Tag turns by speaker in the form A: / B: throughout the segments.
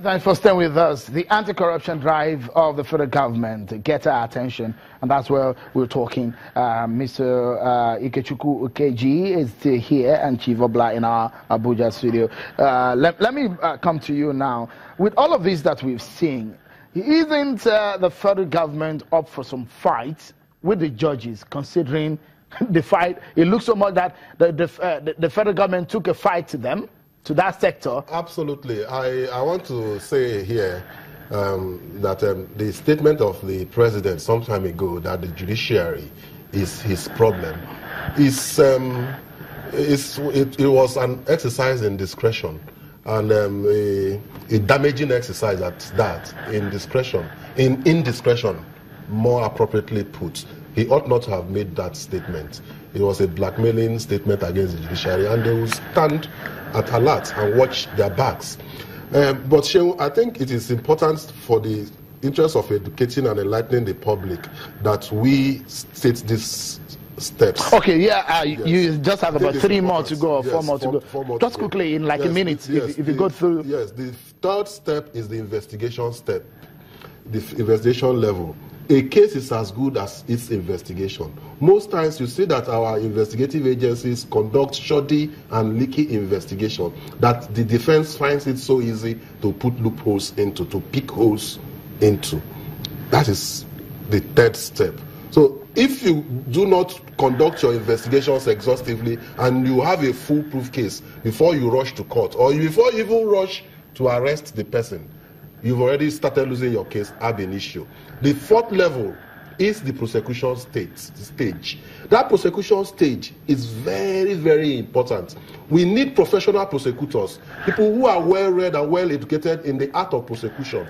A: Thanks for staying with us. The anti-corruption drive of the federal government gets our attention, and that's where we're talking. Mr. Ikechukwu Ukeji is still here, and Chief Obla in our Abuja studio. Let me come to you now. With all of this that we've seen, isn't the federal government up for some fights with the judges, considering the fight? It looks so much that the federal government took a fight to them, to that sector.
B: Absolutely. I want to say here that the statement of the president some time ago that the judiciary is his problem it was an exercise in discretion, and a damaging exercise at that, in indiscretion, more appropriately put. He ought not to have made that statement. It was a blackmailing statement against the judiciary, and they will stand at alert and watch their backs. But Shehu, I think it is important for the interest of educating and enlightening the public that we state these steps.
A: Okay, yeah, yes. You just have about 3 more to go, or 4 more to go. 4 more just quickly, in like a minute, if you go through.
B: Yes, the third step is the investigation step, the investigation level. A case is as good as its investigation. Most times you see that our investigative agencies conduct shoddy and leaky investigation, that the defense finds it so easy to put loopholes into, to pick holes into. That is the third step. So if you do not conduct your investigations exhaustively and you have a foolproof case before you rush to court, or before you even rush to arrest the person, you've already started losing your case ab initio. The fourth level is the prosecution stage. That prosecution stage is very, very important. We need professional prosecutors, people who are well-read and well-educated in the art of prosecution.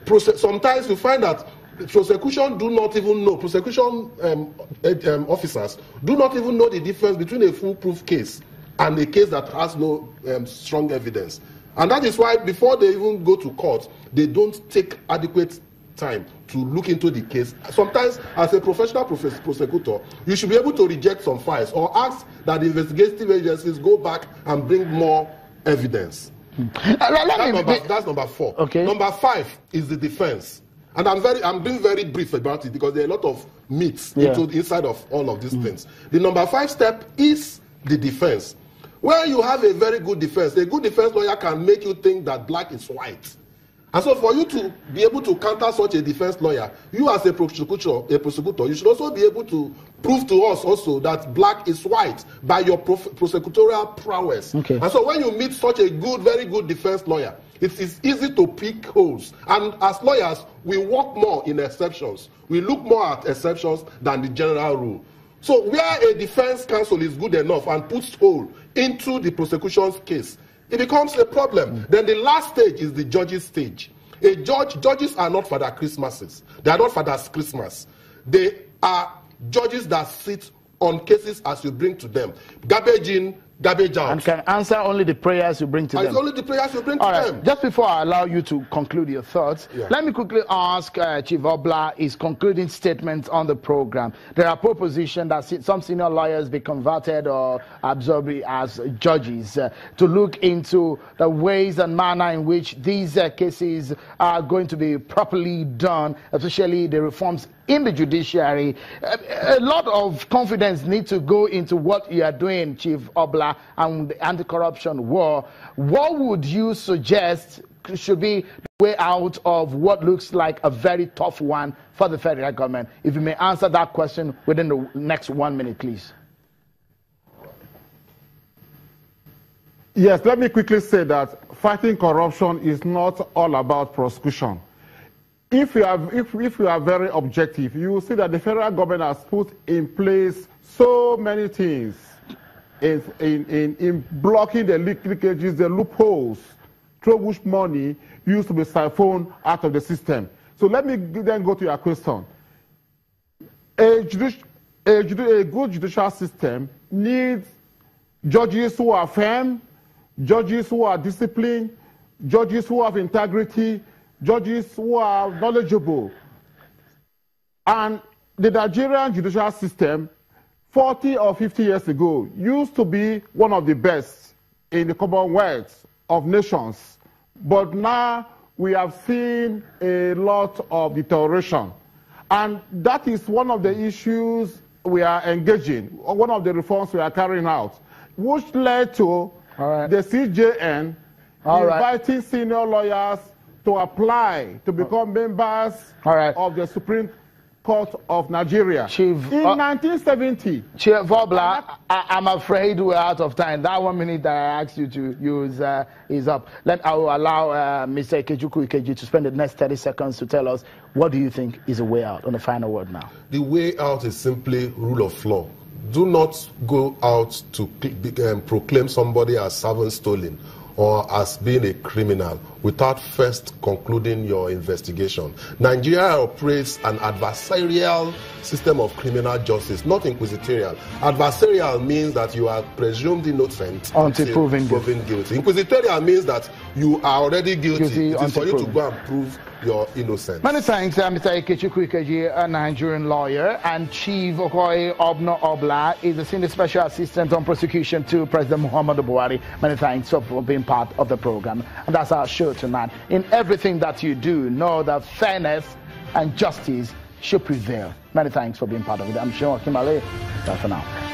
B: Sometimes you find that prosecution do not even know, prosecution officers do not even know the difference between a foolproof case and a case that has no strong evidence. And that is why before they even go to court, they don't take adequate time to look into the case. Sometimes, as a professional prosecutor, you should be able to reject some files or ask that the investigative agencies go back and bring more evidence. That's number 4.
A: Okay.
B: Number 5 is the defense. And I'm being very brief about it because there are a lot of myths inside of all of these things. The number 5 step is the defense. Where you have a very good defense, a good defense lawyer can make you think that black is white. And so for you to be able to counter such a defense lawyer, you as a prosecutor, you should also be able to prove to us also that black is white by your prosecutorial prowess.
A: Okay.
B: And so when you meet such a good, very good defense lawyer, it is easy to pick holes. And as lawyers, we work more in exceptions. We look more at exceptions than the general rule. So where a defense counsel is good enough and puts hole into the prosecution's case, it becomes a problem. Then the last stage is the judge's stage. Judges are not Father Christmases. They are not Father's Christmas. They are judges that sit on cases as you bring to them. Garbage in, garbage out.
A: And can answer only the prayers you bring to them.
B: It's only the prayers you bring
A: All
B: to
A: right.
B: them.
A: Just before I allow you to conclude your thoughts, let me quickly ask Chief Obla his concluding statement on the program. There are propositions that some senior lawyers be converted or absorbed as judges to look into the ways and manner in which these cases are going to be properly done, especially the reforms in the judiciary. A lot of confidence needs to go into what you are doing, Chief Obla, and the anti-corruption war. What would you suggest should be the way out of what looks like a very tough one for the federal government? If you may answer that question within the next 1 minute, please.
C: Yes, let me quickly say that fighting corruption is not all about prosecution. If you are very objective, you will see that the federal government has put in place so many things in blocking the leakages, the loopholes, through which money used to be siphoned out of the system. So let me then go to your question. A good judicial system needs judges who are firm, judges who are disciplined, judges who have integrity, judges who are knowledgeable. And the Nigerian judicial system, 40 or 50 years ago, used to be one of the best in the Commonwealth of nations. but now we have seen a lot of deterioration. And that is one of the issues we are engaging, one of the reforms we are carrying out, which led to the CJN inviting senior lawyers to apply to become members of the Supreme Court of Nigeria.
A: Chief,
C: in 1970.
A: Chief Obla, I'm afraid we're out of time. That 1 minute that I asked you to use is up. I will allow Mr. Ikechukwu Ikeji to spend the next 30 seconds to tell us what do you think is a way out on the final word now.
B: The way out is simply rule of law. Do not go out to proclaim somebody as servant stolen or as being a criminal without first concluding your investigation. Nigeria operates an adversarial system of criminal justice, not inquisitorial. Adversarial means that you are presumed innocent
A: until proven
B: guilty. Inquisitorial means that you are already guilty. It is for you to go and prove your innocence.
A: Many thanks, Mr. Ikechukwu Ikeji, a Nigerian lawyer, and Chief Obono-Obla is the Senior Special Assistant on Prosecution to President Muhammadu Buhari. Many thanks for being part of the program. And that's our show tonight. In everything that you do, know that fairness and justice should prevail. Many thanks for being part of it. I'm Sean Kimale. Bye for now.